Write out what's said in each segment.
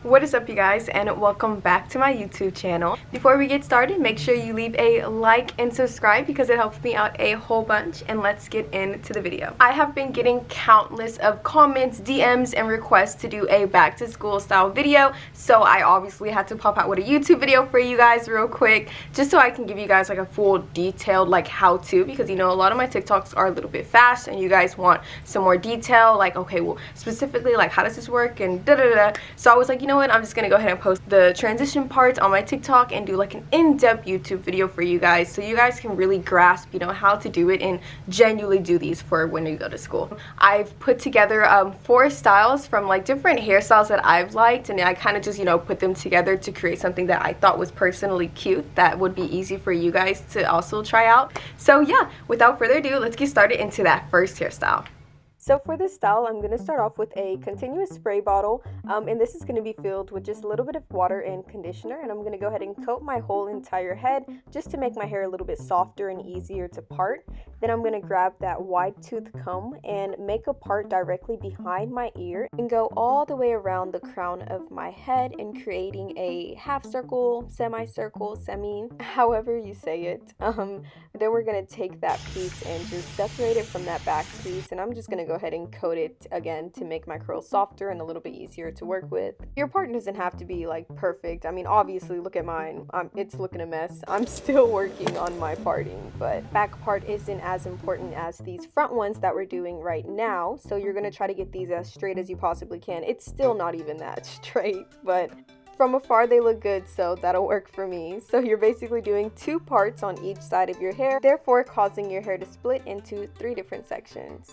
What is up, you guys, and welcome back to my YouTube channel. Before we get started, make sure you leave a like and subscribe because it helps me out a whole bunch, and let's get into the video. I have been getting countless of comments, DMs, and requests to do a back to school style video, so I obviously had to pop out with a YouTube video for you guys real quick, just so I can give you guys like a full detailed like how to, because you know a lot of my TikToks are a little bit fast and you guys want some more detail, like okay, well specifically like how does this work and da da da. So I was like, you know what, I'm just gonna go ahead and post the transition parts on my TikTok and do like an in-depth YouTube video for you guys, so you guys can really grasp, you know, how to do it and genuinely do these for when you go to school. I've put together 4 styles from like different hairstyles that I've liked, and I kind of just, you know, put them together to create something that I thought was personally cute that would be easy for you guys to also try out. So yeah, without further ado, let's get started into that first hairstyle. So for this style, I'm going to start off with a continuous spray bottle, and this is going to be filled with just a little bit of water and conditioner, and I'm going to go ahead and coat my whole entire head just to make my hair a little bit softer and easier to part. Then I'm going to grab that wide tooth comb and make a part directly behind my ear and go all the way around the crown of my head and creating a half circle, semicircle, however you say it. Then we're going to take that piece and just separate it from that back piece, and I'm just going to go ahead and coat it again to make my curls softer and a little bit easier to work with. Your part doesn't have to be like perfect. I mean, obviously look at mine, it's looking a mess. I'm still working on my parting, but back part isn't as important as these front ones that we're doing right now, so you're going to try to get these as straight as you possibly can. It's still not even that straight, but from afar they look good, so that'll work for me. So you're basically doing 2 parts on each side of your hair, therefore causing your hair to split into 3 different sections.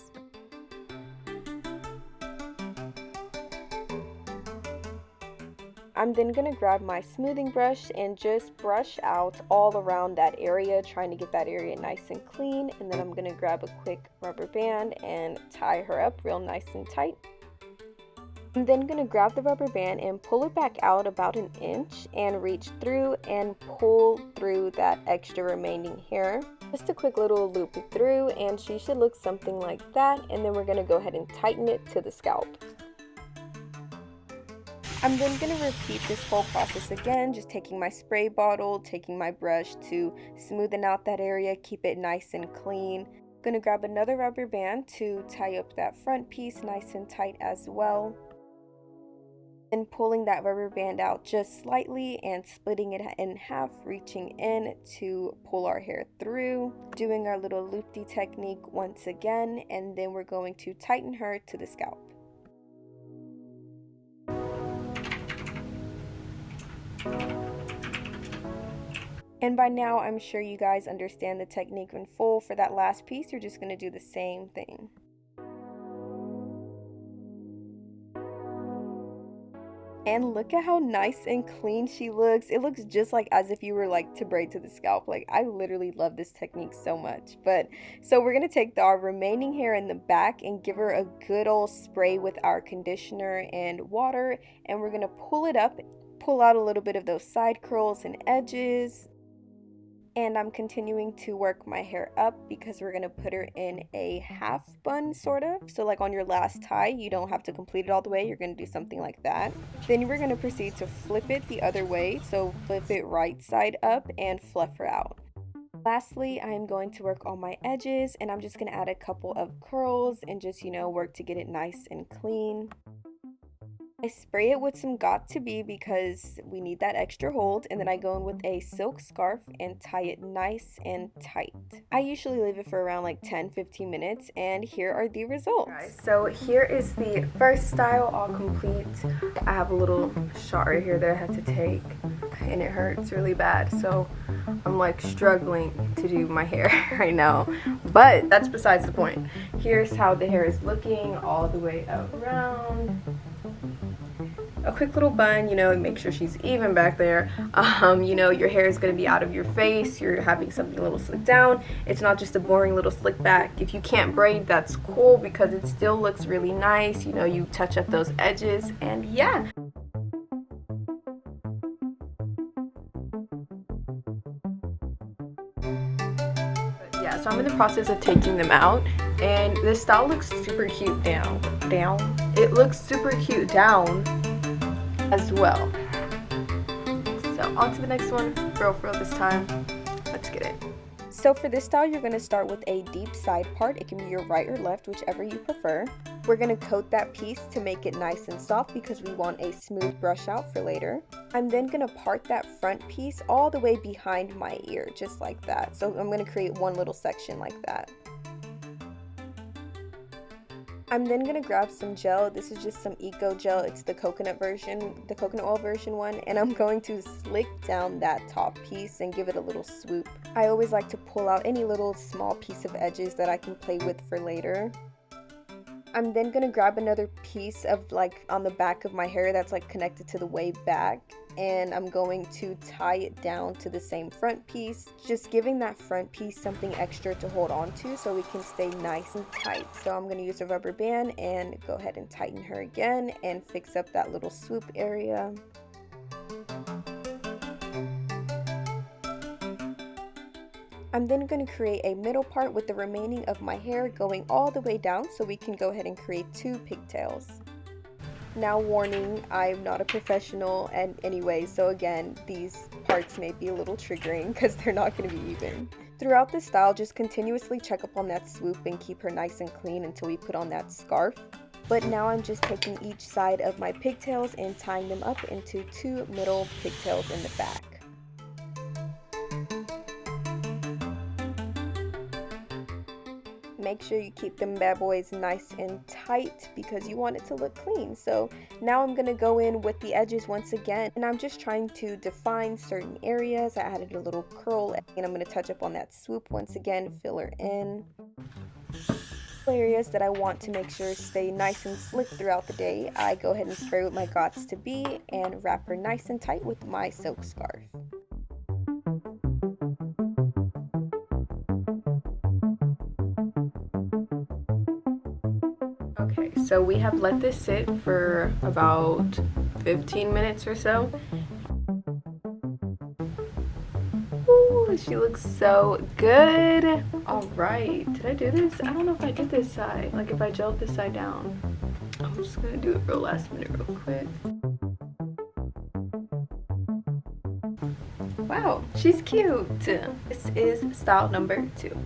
I'm then going to grab my smoothing brush and just brush out all around that area, trying to get that area nice and clean. And then I'm going to grab a quick rubber band and tie her up real nice and tight. I'm then going to grab the rubber band and pull it back out about 1 inch and reach through and pull through that extra remaining hair. Just a quick little loop it through, and she should look something like that. And then we're going to go ahead and tighten it to the scalp. I'm then going to repeat this whole process again, just taking my spray bottle, taking my brush to smoothen out that area, keep it nice and clean. I'm going to grab another rubber band to tie up that front piece nice and tight as well. And pulling that rubber band out just slightly and splitting it in half, reaching in to pull our hair through, doing our little loop-de technique once again, and then we're going to tighten her to the scalp. And by now, I'm sure you guys understand the technique in full. For that last piece, you're just going to do the same thing. And look at how nice and clean she looks. It looks just like as if you were like to braid to the scalp. Like, I literally love this technique so much. But so we're going to take our remaining hair in the back and give her a good old spray with our conditioner and water. And we're going to pull it up, pull out a little bit of those side curls and edges. And I'm continuing to work my hair up because we're going to put her in a half bun sort of. So like on your last tie, you don't have to complete it all the way. You're going to do something like that. Then we're going to proceed to flip it the other way. So flip it right side up and fluff her out. Lastly, I am going to work on my edges, and I'm just going to add a couple of curls and just, you know, work to get it nice and clean. I spray it with some Got2b because we need that extra hold, and then I go in with a silk scarf and tie it nice and tight. I usually leave it for around like 10-15 minutes, and here are the results. So here is the first style all complete. I have a little shot right here that I had to take, and it hurts really bad, so I'm like struggling to do my hair right now, but that's besides the point. Here's how the hair is looking all the way around. A quick little bun, you know, make sure she's even back there. You know, your hair is going to be out of your face. You're having something a little slicked down. It's not just a boring little slick back. If you can't braid, that's cool because it still looks really nice. You know, you touch up those edges, and yeah. Yeah, so I'm in the process of taking them out, and this style looks super cute down. It looks super cute down. as well. So on to the next one, for real this time. Let's get it. So for this style, you're going to start with a deep side part. It can be your right or left, whichever you prefer. We're going to coat that piece to make it nice and soft because we want a smooth brush out for later. I'm then going to part that front piece all the way behind my ear, just like that. So I'm going to create one little section like that. I'm then going to grab some gel. This is just some eco gel. It's the coconut version, the coconut oil version one, and I'm going to slick down that top piece and give it a little swoop. I always like to pull out any little small piece of edges that I can play with for later. I'm then going to grab another piece of like on the back of my hair that's like connected to the way back, and I'm going to tie it down to the same front piece, just giving that front piece something extra to hold on to so we can stay nice and tight. So I'm going to use a rubber band and go ahead and tighten her again and fix up that little swoop area. I'm then going to create a middle part with the remaining of my hair going all the way down so we can go ahead and create 2 pigtails. Now warning, I'm not a professional and anyway, so again, these parts may be a little triggering because they're not going to be even. Throughout this style, just continuously check up on that swoop and keep her nice and clean until we put on that scarf. But now I'm just taking each side of my pigtails and tying them up into 2 middle pigtails in the back. Make sure you keep them bad boys nice and tight because you want it to look clean. So now I'm going to go in with the edges once again, and I'm just trying to define certain areas. I added a little curl and I'm going to touch up on that swoop once again, fill her in. Areas that I want to make sure stay nice and slick throughout the day, I go ahead and spray with my Gots to Be and wrap her nice and tight with my silk scarf. Okay, so we have let this sit for about 15 minutes or so. Ooh, she looks so good. All right, did I do this? I don't know if I did this side, like if I gelled this side down. I'm just gonna do it real last minute real quick. Wow, she's cute. This is style number 2.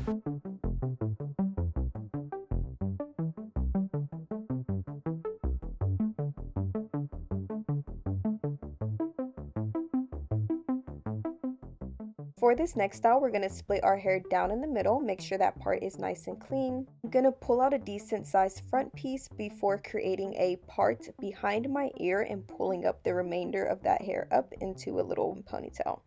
For this next style, we're going to split our hair down in the middle, make sure that part is nice and clean. I'm going to pull out a decent sized front piece before creating a part behind my ear and pulling up the remainder of that hair up into a little ponytail.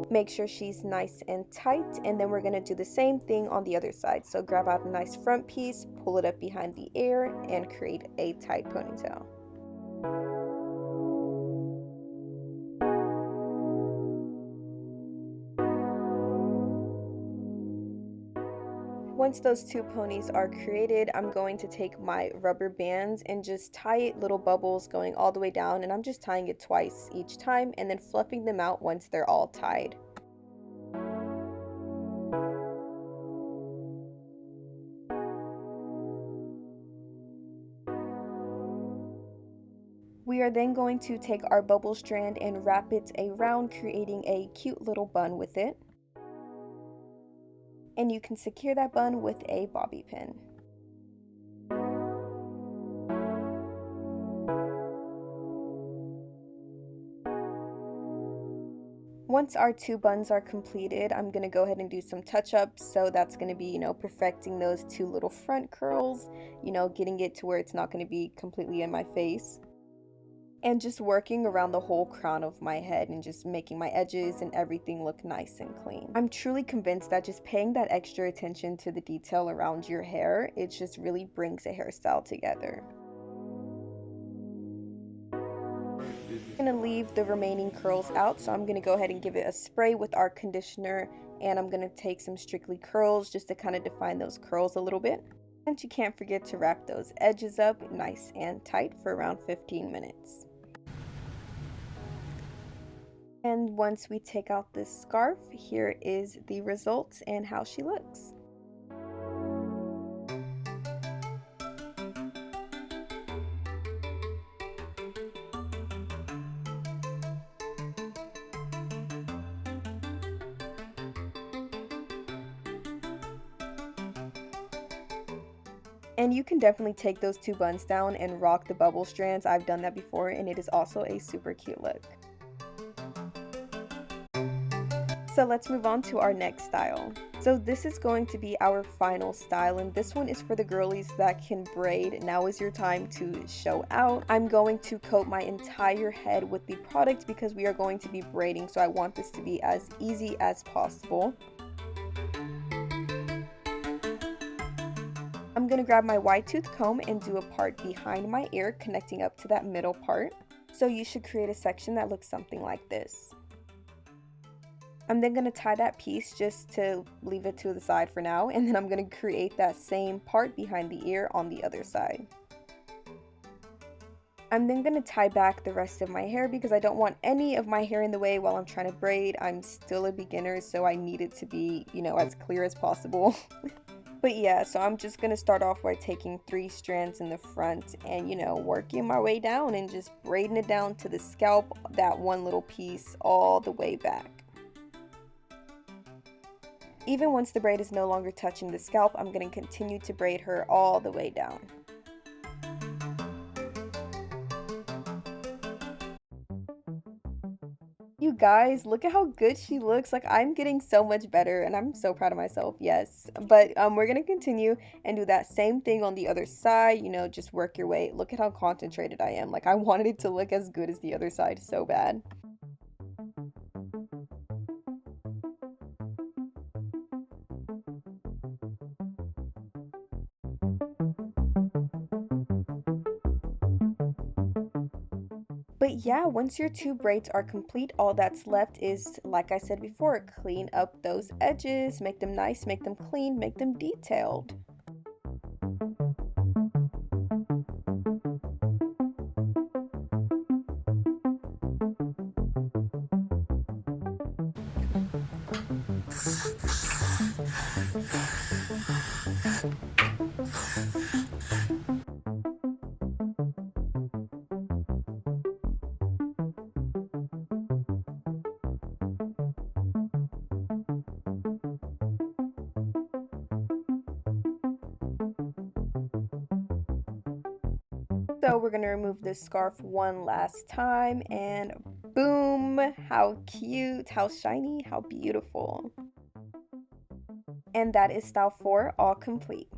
Make sure she's nice and tight, and then we're going to do the same thing on the other side. So grab out a nice front piece, pull it up behind the ear, and create a tight ponytail. Once those 2 ponies are created, I'm going to take my rubber bands and just tie it little bubbles going all the way down, and I'm just tying it twice each time and then fluffing them out once they're all tied. We are then going to take our bubble strand and wrap it around, creating a cute little bun with it. And you can secure that bun with a bobby pin. Once our 2 buns are completed, I'm going to go ahead and do some touch-ups. So that's going to be, perfecting those 2 little front curls, getting it to where it's not going to be completely in my face. And just working around the whole crown of my head and just making my edges and everything look nice and clean. I'm truly convinced that just paying that extra attention to the detail around your hair, it just really brings a hairstyle together. I'm going to leave the remaining curls out, so I'm going to go ahead and give it a spray with our conditioner, and I'm going to take some Strictly Curls just to kind of define those curls a little bit. And you can't forget to wrap those edges up nice and tight for around 15 minutes. And once we take out this scarf, here is the results and how she looks. And you can definitely take those 2 buns down and rock the bubble strands. I've done that before and it is also a super cute look. So let's move on to our next style. So this is going to be our final style, and this one is for the girlies that can braid. Now is your time to show out. I'm going to coat my entire head with the product because we are going to be braiding, so I want this to be as easy as possible. I'm going to grab my wide tooth comb and do a part behind my ear connecting up to that middle part. So you should create a section that looks something like this. I'm then going to tie that piece just to leave it to the side for now, and then I'm going to create that same part behind the ear on the other side. I'm then going to tie back the rest of my hair because I don't want any of my hair in the way while I'm trying to braid. I'm still a beginner, so I need it to be, as clear as possible. But yeah, so I'm just going to start off by taking 3 strands in the front and, working my way down and just braiding it down to the scalp, that one little piece all the way back. Even once the braid is no longer touching the scalp, I'm going to continue to braid her all the way down. You guys, look at how good she looks. Like, I'm getting so much better and I'm so proud of myself, yes. But we're going to continue and do that same thing on the other side, just work your way. Look at how concentrated I am. Like, I wanted it to look as good as the other side so bad. But yeah, once your 2 braids are complete, all that's left is, like I said before, clean up those edges, make them nice, make them clean, make them detailed. So we're going to remove this scarf one last time and boom, how cute, how shiny, how beautiful. And that is style 4 all complete.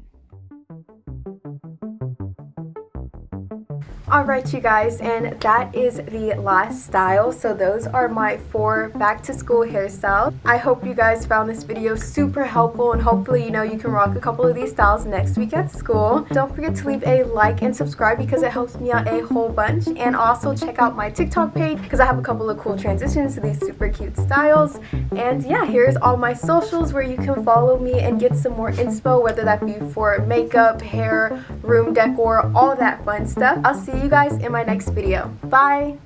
Alright you guys, and that is the last style. So those are my 4 back to school hairstyles. I hope you guys found this video super helpful and hopefully you can rock a couple of these styles next week at school. Don't forget to leave a like and subscribe because it helps me out a whole bunch, and also check out my TikTok page because I have a couple of cool transitions to these super cute styles. And yeah, here's all my socials where you can follow me and get some more inspo, whether that be for makeup, hair, room decor, all that fun stuff. I'll see you guys in my next video. Bye!